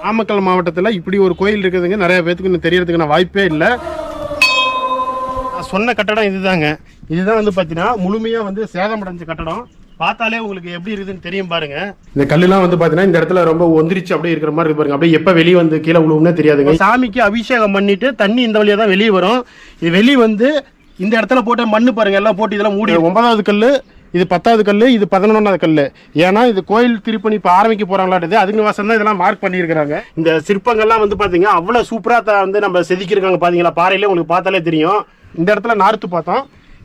நாமக்கல் மாவட்டத்தில் இப்படி ஒரு கோயில் இருக்குதுங்க. நிறைய பேத்துக்கு இன்னும் தெரியறதுக்கான வாய்ப்பே இல்லை. சொன்ன கட்டடம் இதுதாங்க. இதுதான் வந்து பார்த்தீங்கன்னா முழுமையாக வந்து சேதமடைஞ்ச கட்டடம். பார்த்தாலே உங்களுக்கு எப்படி இருக்குதுன்னு தெரியும் பாருங்க. இந்த கல்லுலாம் வந்து பார்த்தீங்கன்னா இந்த இடத்துல ரொம்ப ஒந்திரிச்சு அப்படியே இருக்கிற மாதிரி இருக்கு பாருங்க. அப்படியே எப்போ வெளியே வந்து கீழே விழுவும்னே தெரியாதுங்க. சாமிக்கு அபிஷேகம் பண்ணிட்டு தண்ணி இந்த வழியாக தான் வெளியே வரும். இது வெளியே வந்து இந்த இடத்துல போட்டு மண்ணு பாருங்க எல்லாம் போட்டு இதெல்லாம் மூடி 9வது கல், இது 10வது கல், இது 11வது கல். ஏன்னா இது கோயில் திருப்பணி இப்போ ஆரம்பிக்க போறாங்களாட்டது. அதுக்கு வாசம் தான் இதெல்லாம் மார்க் பண்ணியிருக்காங்க. இந்த சிற்பங்கள்லாம் வந்து பார்த்தீங்க அவ்வளோ சூப்பராக வந்து நம்ம செதுக்கியிருக்காங்க. பார்த்தீங்களா, பாறையிலே உங்களுக்கு பார்த்தாலே தெரியும். இந்த இடத்துல நார்த்து பார்த்தோம்,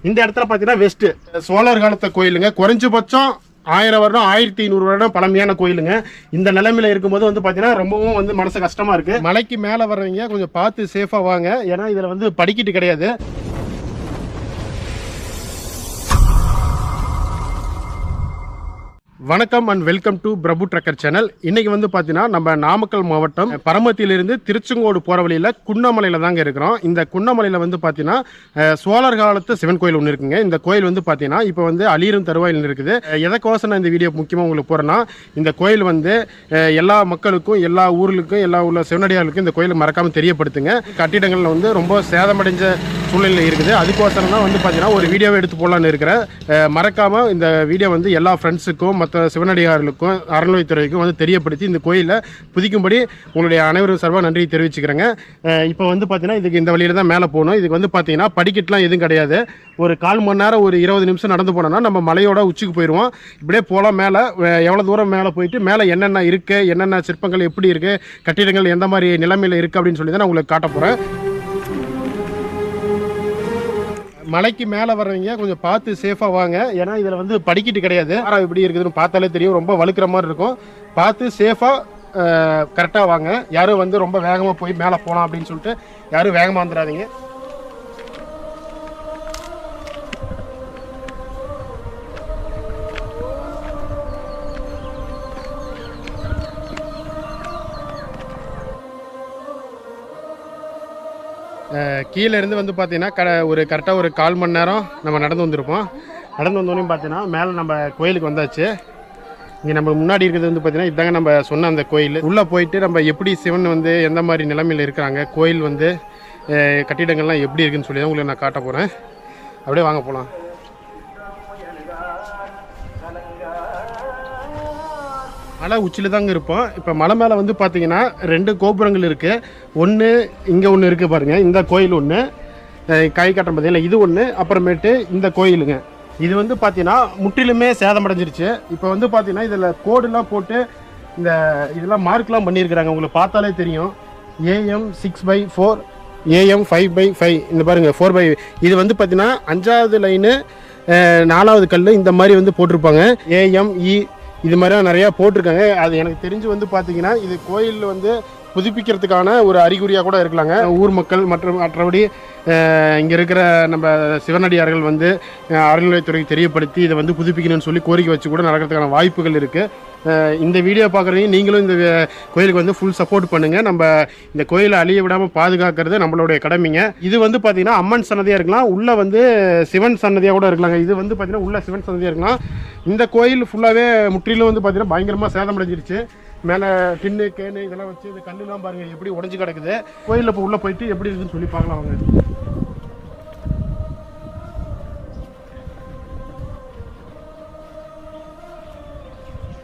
இந்த இடத்துல பார்த்தீங்கன்னா வெஸ்ட். சோழர் காலத்தை கோயிலுங்க. குறைஞ்சபட்சம் 1000 வருடம் 1500 வருடம் பழமையான கோயிலுங்க. இந்த நிலைமையில இருக்கும்போது வந்து பார்த்தீங்கன்னா ரொம்பவும் வந்து மனசு கஷ்டமா இருக்கு. மலைக்கு மேலே வர்றவங்க கொஞ்சம் பார்த்து சேஃபாக வாங்க. ஏன்னா இதில் வந்து படிக்கிட்டு கிடையாது. வணக்கம் and welcome to Prabhu trucker channel. இன்னைக்கு வந்து பார்த்தீங்கன்னா நம்ம நாமக்கல் மாவட்டம் பரமத்திலிருந்து திருச்செங்கோடு போகிற வழியில் குன்னமலையில் தாங்க இருக்கிறோம். இந்த குன்னமலையில் வந்து பார்த்தீங்கன்னா சோழர் காலத்து சிவன் கோயில் ஒன்று இருக்குங்க. இந்த கோயில் வந்து பார்த்தீங்கன்னா இப்போ வந்து அழியிரும் தருவாயில் இருக்குது. எதற்கோசம் நான் இந்த வீடியோ முக்கியமாக உங்களுக்கு போகிறேன்னா, இந்த கோயில் வந்து எல்லா மக்களுக்கும் எல்லா ஊர்களுக்கும் எல்லா உள்ள சிவனடியார்களுக்கும் இந்த கோயிலை மறக்காமல் தெரியப்படுத்துங்க. கட்டிடங்கள் வந்து ரொம்ப சேதமடைஞ்ச சூழ்நிலையில் இருக்குது. அதுக்கோசரம் தான் வந்து பார்த்தீங்கன்னா ஒரு வீடியோவை எடுத்து போடலான்னு இருக்கிறேன். மறக்காமல் இந்த வீடியோ வந்து எல்லா ஃப்ரெண்ட்ஸுக்கும் மற்ற சிவனடியார்களுக்கும் அறநிலையத்துறைக்கும் வந்து தெரியப்படுத்தி இந்த கோயிலை புதிக்கும்படி உங்களுடைய அனைவரும் சார்பாக நன்றி தெரிவிச்சுக்கிறேங்க. இப்போ வந்து பார்த்தீங்கன்னா இதுக்கு இந்த வழியில் தான் மேலே போகணும். இதுக்கு வந்து பார்த்தீங்கன்னா படிக்கட்டுலாம் எதுவும் கிடையாது. ஒரு 1/4 மணி நேரம் ஒரு 20 நிமிஷம் நடந்து போனோம்னா நம்ம மலையோட உச்சிக்கு போயிடுவோம். இப்படியே போகலாம். மேலே எவ்வளோ தூரம் மேலே போயிட்டு மேலே என்னென்ன இருக்குது, என்னென்ன சிற்பங்கள் எப்படி இருக்குது, கட்டிடங்கள் எந்த மாதிரி நிலைமையில் இருக்குது அப்படின்னு சொல்லி தான் நான் உங்களுக்கு காட்ட போகிறேன். மலைக்கு மேலே வர்றவங்க கொஞ்சம் பார்த்து சேஃபாக வாங்க. ஏன்னா இதில் வந்து படிக்கிட்டு கிடையாது. எப்படி இருக்குதுன்னு பார்த்தாலே தெரியும். ரொம்ப வழுக்கிற மாதிரி இருக்கும். பார்த்து சேஃபாக கரெக்டாக வாங்க. யாரும் வந்து ரொம்ப வேகமாக போய் மேலே போகலாம் அப்படின்னு சொல்லிட்டு யாரும் வேகமாக வந்துடாதீங்க. கீழே இருந்து வந்து பார்த்தீங்கன்னா ஒரு கரெக்டாக ஒரு 1/4 மணி நேரம் நம்ம நடந்து வந்திருப்போம். நடந்து வந்தோடனே பார்த்தீங்கன்னா மேலே நம்ம கோயிலுக்கு வந்தாச்சு. இங்கே நம்ம முன்னாடி இருக்கிறது வந்து பார்த்தீங்கன்னா இதாங்க நம்ம சொன்ன அந்த கோயில். உள்ளே போயிட்டு நம்ம எப்படி சிவன் வந்து எந்த மாதிரி நிலைமையில் இருக்கிறாங்க, கோயில் வந்து கட்டிடங்கள்லாம் எப்படி இருக்குன்னு சொல்லி தான் உங்களுக்கு நான் காட்ட போகிறேன். அப்படியே வாங்க போகலாம். மலை உச்சியில் தாங்க இருப்போம். இப்போ மலை மேலே வந்து பார்த்தீங்கன்னா 2 கோபுரங்கள் இருக்குது. ஒன்று இங்கே ஒன்று இருக்குது பாருங்கள். இந்த கோயில் ஒன்று கை காட்டுற பார்த்தீங்கன்னா இது ஒன்று. அப்புறமேட்டு இந்த கோயிலுங்க. இது வந்து பார்த்தீங்கன்னா முற்றிலுமே சேதமடைஞ்சிருச்சு. இப்போ வந்து பார்த்தீங்கன்னா இதில் கோடுலாம் போட்டு இந்த இதெல்லாம் மார்க்லாம் பண்ணியிருக்கிறாங்க. உங்களுக்கு பார்த்தாலே தெரியும். AM 6/4, AM 5/5. இந்த பாருங்கள் 4/5. இது வந்து பார்த்தீங்கன்னா 5வது லைனு 4வது கல் இந்த மாதிரி வந்து போட்டிருப்பாங்க. AME இது மாதிரிலாம் நிறையா போட்டிருக்காங்க. அது எனக்கு தெரிஞ்சு வந்து பார்த்தீங்கன்னா இது கோயில் வந்து புதுப்பிக்கிறதுக்கான ஒரு அறிகுறியாக கூட இருக்கலாங்க. ஊர் மக்கள் மற்றபடி இங்கே இருக்கிற நம்ம சிவனடியார்கள் வந்து அறநிலையத்துறைக்கு தெரியப்படுத்தி இதை வந்து புதுப்பிக்கணும்னு சொல்லி கோரிக்கை வச்சு கூட நடக்கிறதுக்கான வாய்ப்புகள் இருக்குது. இந்த வீடியோ பார்க்குறீங்க நீங்களும் இந்த கோயிலுக்கு வந்து ஃபுல் சப்போர்ட் பண்ணுங்கள். நம்ம இந்த கோயிலை அழிய விடாமல் பாதுகாக்கிறது நம்மளுடைய கடமைங்க. இது வந்து பார்த்தீங்கன்னா அம்மன் சன்னதியாக இருக்கலாம், உள்ளே வந்து சிவன் சன்னதியாக கூட இருக்கலாங்க. இது வந்து பார்த்தீங்கன்னா உள்ள சிவன் சன்னதியாக இருக்கலாம். இந்த கோயில் ஃபுல்லாகவே முற்றிலும் வந்து பார்த்தீங்கன்னா பயங்கரமாக சேதமடைஞ்சிருச்சு. மேலே டின்னு கேனு இதெல்லாம் வச்சு இந்த கல்லுலாம் பாருங்கள் எப்படி உடஞ்சி கிடக்குது. கோயிலில் இப்போ உள்ளே போயிட்டு எப்படி இருக்குதுன்னு சொல்லி பார்க்கலாம் வாங்க.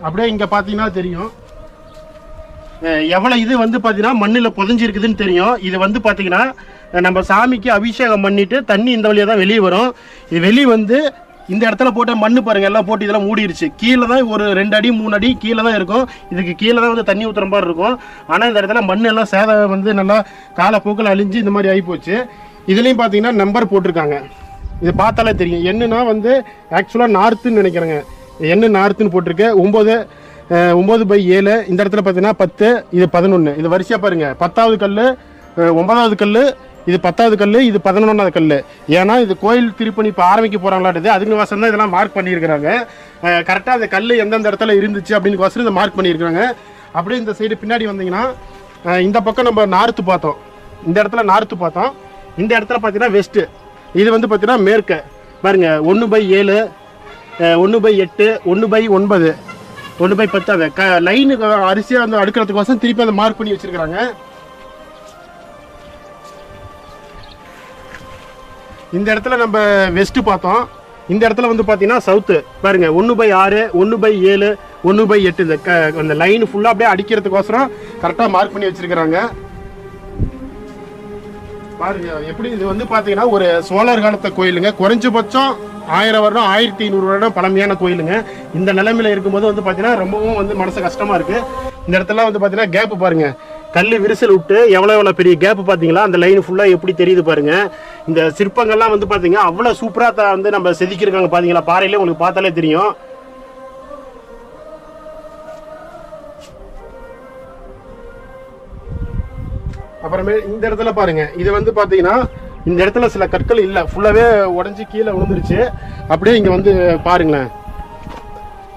அப்படியே இங்கே பார்த்தீங்கன்னா தெரியும் எவ்வளோ இது வந்து பார்த்தீங்கன்னா மண்ணில் புதஞ்சிருக்குதுன்னு தெரியும். இது வந்து பார்த்தீங்கன்னா நம்ம சாமிக்கு அபிஷேகம் பண்ணிட்டு தண்ணி இந்த வழியாக தான் வெளியே வரும். இது வெளியே வந்து இந்த இடத்துல போட்ட மண்ணு பாருங்க எல்லாம் போட்டு இதெல்லாம் மூடிடுச்சு. கீழே தான் ஒரு 2 அடி 3 அடி கீழே தான் இருக்கும். இதுக்கு கீழே தான் வந்து தண்ணி ஊற்றுற மாதிரி இருக்கும். ஆனால் இந்த இடத்துல மண் எல்லாம் சேதம் வந்து நல்லா காலப்போக்கில் அழிஞ்சு இந்த மாதிரி ஆகிப்போச்சு. இதுலேயும் பார்த்தீங்கன்னா நம்பர் போட்டிருக்காங்க. இது பார்த்தாலே தெரியும். என்னன்னா வந்து ஆக்சுவலாக நார்த்துன்னு நினைக்கிறேங்க. என்ன நார்த்துன்னு போட்டிருக்கு. 9/7. இந்த இடத்துல பார்த்தீங்கன்னா 10, இது 11. இது வரிசையாக பாருங்கள். 10வது கல், 9வது கல், இது 10வது கல், இது 11வது கல். ஏன்னா இது கோயில் திருப்பணி இப்போ ஆரம்பிக்க போகிறாங்களாட்டுது. அதுக்கு வாசம் தான் இதெல்லாம் மார்க் பண்ணியிருக்கிறாங்க. கரெக்டாக அந்த கல் எந்தெந்த இடத்துல இருந்துச்சு அப்படின்னு வாசம் இதை மார்க் பண்ணியிருக்கிறாங்க. அப்படியே இந்த சைடு பின்னாடி வந்தீங்கன்னா இந்த பக்கம் நம்ம நார்த்து பார்த்தோம். இந்த இடத்துல நார்த்து பார்த்தோம். இந்த இடத்துல பார்த்தீங்கன்னா வெஸ்ட்டு. இது வந்து பார்த்தீங்கன்னா மேற்கு பாருங்கள். 1/7, 1/8, 1/9. 1/10 லைனு அரிசியாக வந்து அடுக்கிறதுக்கோசம் திருப்பி அதை மார்க் பண்ணி வச்சிருக்கிறாங்க. இந்த இடத்துல நம்ம வெஸ்ட்டு பார்த்தோம். இந்த இடத்துல வந்து பார்த்தீங்கன்னா சவுத்து பாருங்க 1/6, 1/7, 1/8 இந்த லைன் ஃபுல்லாக அப்படியே அடிக்கிறதுக்கோசரம் கரெக்டாக மார்க் பண்ணி வச்சிருக்கிறாங்க. பாருங்க எப்படி இது வந்து பார்த்தீங்கன்னா ஒரு சோழர் காலத்தை கோயிலுங்க. குறைஞ்சபட்சம் 1000 வருடம் 1500 வருடம் பழமையான கோயிலுங்க. இந்த நிலைமையில இருக்கும்போது வந்து பார்த்தீங்கன்னா ரொம்பவும் வந்து மனசு கஷ்டமா இருக்கு. இந்த இடத்துல வந்து பார்த்தீங்கன்னா கேப்பு பாருங்க, கல் விரிசல் விட்டு எவ்வளோ பெரிய கேப்பு பார்த்தீங்களா? அந்த லைன் ஃபுல்லாக எப்படி தெரியுது பாருங்க. இந்த சிற்பங்கள்லாம் வந்து பார்த்தீங்கன்னா அவ்வளோ சூப்பராக வந்து நம்ம செதுக்கியிருக்காங்க பார்த்தீங்களா? பாறையிலே உங்களுக்கு பார்த்தாலே தெரியும். அப்புறமே இந்த இடத்துல பாருங்க, இது வந்து பார்த்தீங்கன்னா இந்த இடத்துல சில கற்கள் இல்லை, ஃபுல்லாகவே உடஞ்சி கீழே விழுந்துருச்சு. அப்படியே இங்கே வந்து பாருங்களேன்,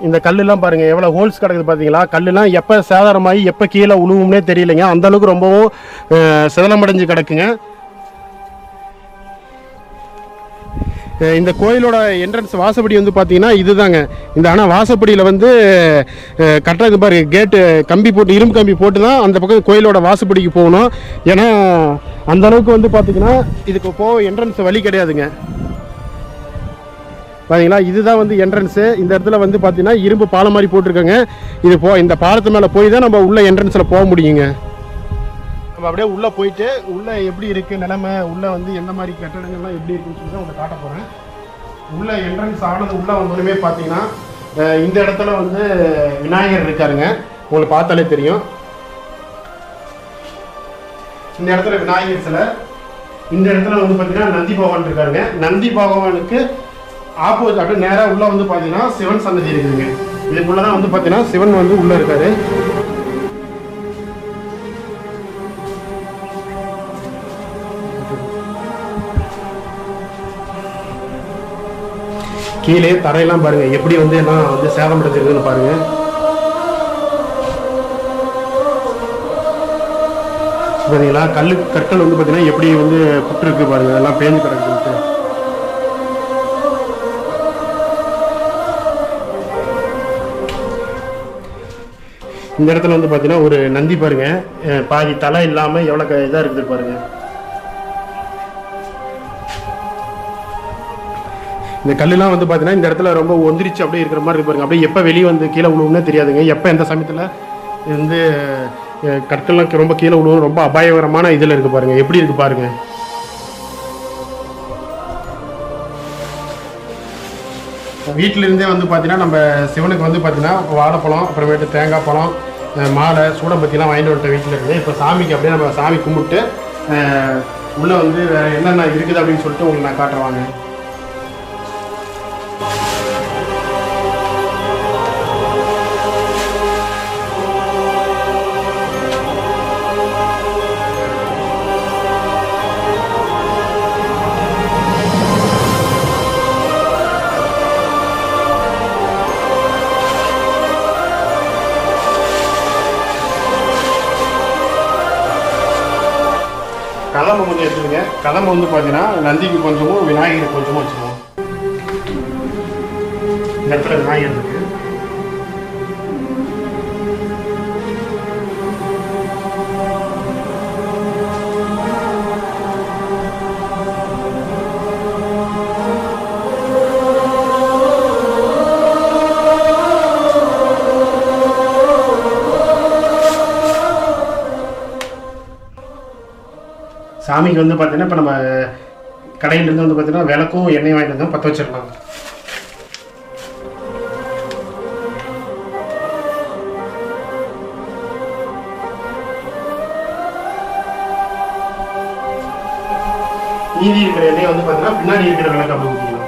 இந்த கல்லுலாம் பாருங்கள் எவ்வளோ ஹோல்ஸ் கிடக்குது பார்த்தீங்களா? கல்லுலாம் எப்போ சேதாரமாகி எப்போ கீழே உழுவும்னே தெரியலைங்க, அந்தளவுக்கு ரொம்பவும் சிதலமடைஞ்சு கிடக்குங்க. இந்த கோயிலோட என்ட்ரன்ஸ் வாசப்படி வந்து பார்த்தீங்கன்னா இதுதாங்க. இந்த ஆனால் வாசப்படியில் வந்து கரெக்டாக இது பாருங்க, கேட்டு கம்பி போட்டு இரும்பு கம்பி போட்டு தான் அந்த பக்கம் கோயிலோட வாசப்படிக்கு போகணும். ஏன்னா அந்த அளவுக்கு வந்து பார்த்தீங்கன்னா இதுக்கு என்ட்ரன்ஸ் வழி கிடையாதுங்க. பார்த்தீங்களா? இதுதான் வந்து என்ட்ரன்ஸு. இந்த இடத்துல வந்து பார்த்தீங்கன்னா இரும்பு பாலம் மாதிரி போட்டிருக்காங்க. இது இந்த பாலத்து மேலே போய் தான் நம்ம உள்ள என்ட்ரன்ஸில் போக முடியுங்க. நம்ம அப்படியே உள்ளே போயிட்டு உள்ளே எப்படி இருக்குது நிலைமை, உள்ளே வந்து எந்த மாதிரி கட்டடங்கள்லாம் எப்படி இருக்குன்னு சொல்லி உங்களுக்கு காட்ட போகிறேன். உள்ளே என்ட்ரன்ஸ் ஆனது உள்ளே வந்தோடனே பார்த்தீங்கன்னா இந்த இடத்துல வந்து விநாயகர் இருக்காருங்க, உங்களுக்கு பார்த்தாலே தெரியும். இந்த இடத்துல விநாயகர் சிலை, இந்த இடத்துல வந்து பார்த்தீங்கன்னா நந்தி பகவான் இருக்காருங்க. நந்தி பகவானுக்கு ஆப்போசிட் அப்படியே நேராக உள்ளே வந்து பார்த்தீங்கன்னா சிவன் சன்னதி இருக்குதுங்க. இதுக்குள்ளே தான் வந்து பார்த்தீங்கன்னா சிவன் வந்து உள்ளே இருக்காரு. கீழே தரையெல்லாம் பாருங்க எப்படி வந்து எல்லாம் வந்து சேதம் அடைஞ்சிருக்குன்னு பாருங்க. பார்த்தீங்களா? கற்கள் வந்து பார்த்தீங்கன்னா எப்படி வந்து புட்டு இருக்கு பாருங்க, எல்லாம் பேஞ்சு கிடக்குன்ட்டு. இந்த இடத்துல வந்து பார்த்தீங்கன்னா ஒரு நந்தி பாருங்க, பாதி தலை இல்லாமல் எவ்வளோ இதாக இருக்குது பாருங்க. இந்த கல்லுலாம் வந்து பார்த்தீங்கன்னா இந்த இடத்துல ரொம்ப ஒந்திரிச்சு அப்படியே இருக்கிற மாதிரி இருக்கு பாருங்க. அப்படியே எப்போ வெளியே வந்து கீழே விழுவும்னே தெரியாதுங்க. எப்போ எந்த சமயத்தில் வந்து கற்கள்லாம் ரொம்ப கீழே விழுவும், ரொம்ப அபாயகரமான இதில் இருக்குது பாருங்கள், எப்படி இருக்குது பாருங்கள். வீட்டிலிருந்தே வந்து பார்த்தீங்கன்னா நம்ம சிவனுக்கு வந்து பார்த்தீங்கன்னா வாழைப்பழம், அப்புறமேட்டு தேங்காய் பழம், மாலை, சூடம்பத்திலாம் வாங்கிட்டு வந்துட்டோம் வீட்டில் இருந்து. இப்போ சாமிக்கு அப்படியே நம்ம சாமி கும்பிட்டு உள்ளே வந்து வேறு என்னென்ன இருக்குது அப்படின்னு சொல்லிட்டு உங்களுக்கு நான் காட்டுறவாங்க. கதம்பை கொஞ்சம் எடுத்துருங்க. கதம்பை வந்து பார்த்தீங்கன்னா நந்திக்கு கொஞ்சமும் விநாயகருக்கு கொஞ்சமும் வச்சுருவோம். இந்த இடத்துல விநாயகர் இருக்கு. சாமிக்கு வந்து பார்த்தீங்கன்னா இப்போ நம்ம கடையிலேருந்து வந்து பார்த்தீங்கன்னா விளக்கும் எண்ணெய் வாங்கிட்டு வந்து பற்ற வச்சிடலாம். மீதி இருக்கிற எண்ணெய் வந்து பார்த்தீங்கன்னா பின்னாடி இருக்கிற விளக்கு அப்படி ஊற்றிக்கலாம்.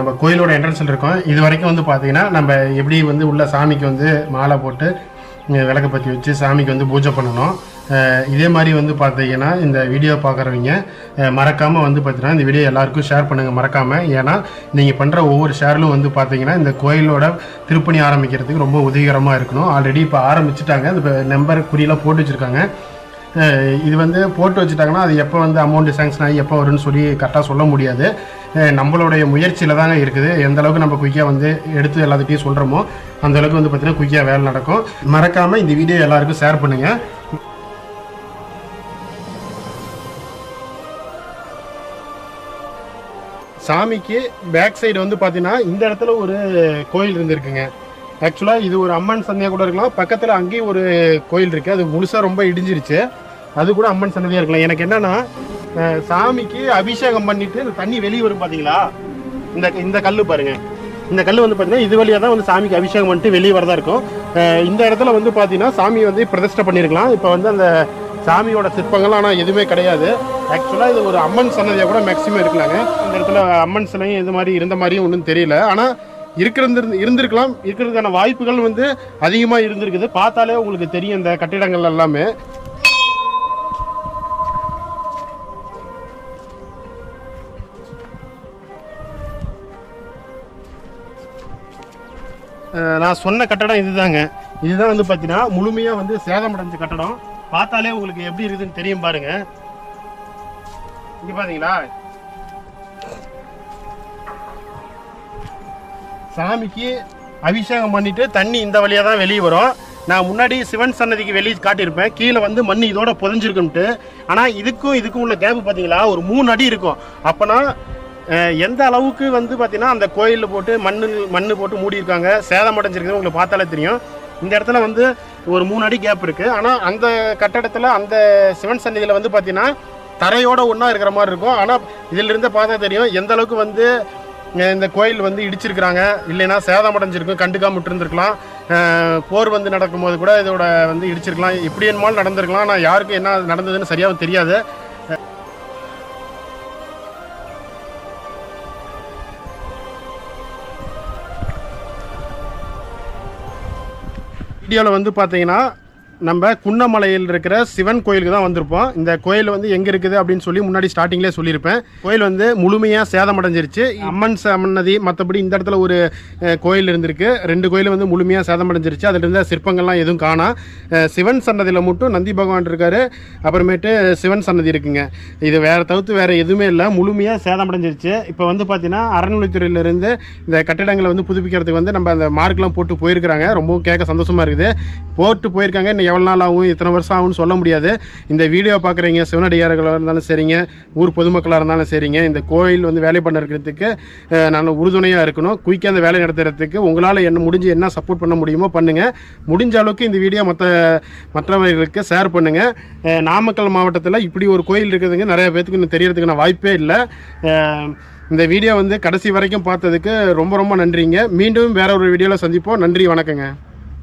நம்ம கோயிலோட என்ட்ரன்ஸில் இருக்கோம். இது வரைக்கும் வந்து பார்த்தீங்கன்னா நம்ம எப்படி வந்து உள்ள சாமிக்கு வந்து மாலை போட்டு விளக்கு பற்றி வச்சு சாமிக்கு வந்து பூஜை பண்ணணும். இதே மாதிரி வந்து பார்த்தீங்கன்னா இந்த வீடியோ பார்க்குறவங்க மறக்காமல் வந்து பார்த்தீங்கன்னா இந்த வீடியோ எல்லாருக்கும் ஷேர் பண்ணுங்கள் மறக்காமல். ஏன்னா நீங்கள் பண்ணுற ஒவ்வொரு ஷேர்லும் வந்து பார்த்தீங்கன்னா இந்த கோயிலோட திருப்பணி ஆரம்பிக்கிறதுக்கு ரொம்ப உதவிகரமாக இருக்கணும். ஆல்ரெடி இப்போ ஆரம்பிச்சுட்டாங்க. இந்த நம்பர் குறியெல்லாம் போட்டு வச்சுருக்காங்க. இது வந்து போட்டு வச்சுட்டாங்கன்னா அது எப்போ வந்து அமௌண்ட்டு சேங்ஷன் ஆகி எப்போ வரும்னு சொல்லி கரெக்டாக சொல்ல முடியாது. நம்மளுடைய முயற்சியில் தாங்க இருக்குது. எந்த அளவுக்கு நம்ம குயிக்காக வந்து எடுத்து எல்லாத்துட்டையும் சொல்கிறோமோ அந்த அளவுக்கு வந்து பார்த்திங்கன்னா குயிக்காக வேலை நடக்கும். மறக்காமல் இந்த வீடியோ எல்லாருக்கும் ஷேர் பண்ணுங்கள். சாமிக்கு பேக் சைடு வந்து பார்த்தீங்கன்னா இந்த இடத்துல ஒரு கோயில் இருந்திருக்குங்க. ஆக்சுவலாக இது ஒரு அம்மன் சன்னதியாக கூட இருக்கலாம். பக்கத்தில் அங்கேயும் ஒரு கோயில் இருக்குது. அது முழுசாக ரொம்ப இடிஞ்சிருச்சு. அது கூட அம்மன் சன்னதியாக இருக்கலாம். எனக்கு என்னென்னா சாமிக்கு அபிஷேகம் பண்ணிவிட்டு இந்த தண்ணி வெளியே வரும் பார்த்தீங்களா, இந்த கல் பாருங்கள். இந்த கல் வந்து பார்த்தீங்கன்னா இது வழியாக தான் வந்து சாமிக்கு அபிஷேகம் பண்ணிட்டு வெளியே வரதா இருக்கும். இந்த இடத்துல வந்து பார்த்தீங்கன்னா சாமி வந்து பிரதிஷ்டை பண்ணியிருக்கலாம். இப்போ வந்து அந்த சாமியோட சிற்பங்கள்லாம் ஆனால் எதுவுமே கிடையாது. ஆக்சுவலாக இது ஒரு அம்மன் சன்னதியாக கூட மேக்ஸிமம் இருக்கலாங்க. இந்த இடத்துல அம்மன் சிலையும் இது மாதிரி இருந்த மாதிரியும் ஒன்றும் தெரியல. ஆனால் இருந்திருக்கலாம். இருக்கிறதுக்கான வாய்ப்புகள் வந்து அதிகமாக இருந்திருக்குது. பார்த்தாலே உங்களுக்கு தெரியும் இந்த கட்டிடங்கள் எல்லாமே. நான் சொன்ன கட்டடம் இதுதாங்க. இதுதான் வந்து பார்த்தீங்கன்னா முழுமையாக வந்து சேதமடைஞ்ச கட்டடம். பார்த்தாலே உங்களுக்கு எப்படி இருக்குதுன்னு தெரியும் பாருங்க. இங்க பாத்தீங்களா, சாமிக்கு அபிஷேகம் பண்ணிட்டு தண்ணி இந்த வழியா தான் வெளியே வரும். நான் முன்னாடி சிவன் சன்னதிக்கு வெளியே காட்டியிருப்பேன். கீழே வந்து மண் இதோட புதஞ்சிருக்குன்ட்டு. ஆனால் இதுக்கும் உள்ள கேப்பு பார்த்தீங்களா ஒரு 3 அடி இருக்கும். அப்போனா எந்த அளவுக்கு வந்து பார்த்தீங்கன்னா அந்த கோயிலில் போட்டு மண் போட்டு மூடி இருக்காங்க, சேதமடைஞ்சிருக்குது உங்களுக்கு பார்த்தாலே தெரியும். இந்த இடத்துல வந்து ஒரு 3 அடி கேப் இருக்குது. ஆனால் அந்த கட்டடத்தில் அந்த சிவன் சன்னதியில் வந்து பார்த்தீங்கன்னா தரையோட ஒன்றா இருக்கிற மாதிரி இருக்கும். ஆனால் இதிலிருந்து பார்த்தா தெரியும் எந்த அளவுக்கு வந்து இந்த கோயில் வந்து இடிச்சிருக்கிறாங்க. இல்லைன்னா சேதமடைஞ்சிருக்கும், கண்டுக்காம விட்டுருந்துருக்கலாம். போர் வந்து நடக்கும்போது கூட இதோட வந்து இடிச்சிருக்கலாம். எப்படி என்னமாலும் நடந்திருக்கலாம். ஆனால் யாருக்கும் என்ன நடந்ததுன்னு சரியாக தெரியாது. வீடியோவில் வந்து பார்த்தீங்கன்னா நம்ம குன்னமலையில் இருக்கிற சிவன் கோயிலுக்கு தான் வந்திருப்போம். இந்த கோயில் வந்து எங்கே இருக்குது அப்படின்னு சொல்லி முன்னாடி ஸ்டார்டிங்லேயே சொல்லியிருப்பேன். கோயில் வந்து முழுமையாக சேதமடைஞ்சிருச்சு. அம்மன் சன்னதி மற்றபடி இந்த இடத்துல ஒரு கோயில் இருந்திருக்கு. 2 கோயில் வந்து முழுமையாக சேதமடைஞ்சிருச்சு. அதில் இருந்த சிற்பங்கள்லாம் எதுவும் காணா. சிவன் சன்னதியில் மட்டும் நந்தி பகவான் இருக்கார். அப்புறமேட்டு சிவன் சன்னதி இருக்குங்க. இது தவிர்த்து வேறு எதுவுமே இல்லை. முழுமையாக சேதமடைஞ்சிருச்சு. இப்போ வந்து பார்த்தீங்கன்னா அறநிலைத்துறையிலேருந்து இந்த கட்டிடங்களை வந்து புதுப்பிக்கிறதுக்கு வந்து நம்ம அந்த மார்க்லாம் போட்டு போயிருக்கிறாங்க. ரொம்பவும் கேட்க சந்தோஷமாக இருக்குது. போட்டு போயிருக்காங்க. எவ்வளோ நாள் ஆகும், இத்தனை வருஷம் ஆகும்னு சொல்ல முடியாது. இந்த வீடியோ பார்க்குறீங்க சிவனடியார்களாக இருந்தாலும் சரிங்க, ஊர் பொதுமக்களாக இருந்தாலும் சரிங்க, இந்த கோயில் வந்து வேலை பண்ண இருக்கிறதுக்கு நான் உறுதுணையாக இருக்கணும். குயிக்காக அந்த வேலை நடத்துறதுக்கு உங்களால் என்ன சப்போர்ட் பண்ண முடியுமோ பண்ணுங்கள். முடிஞ்ச அளவுக்கு இந்த வீடியோ மற்றவர்களுக்கு ஷேர் பண்ணுங்கள். நாமக்கல் மாவட்டத்தில் இப்படி ஒரு கோயில் இருக்குதுங்க. நிறைய பேருக்கு இன்னும் தெரியறதுக்கான வாய்ப்பே இல்லை. இந்த வீடியோ வந்து கடைசி வரைக்கும் பார்த்ததுக்கு ரொம்ப ரொம்ப நன்றிங்க. மீண்டும் வேற ஒரு வீடியோவில் சந்திப்போம். நன்றி, வணக்கங்க.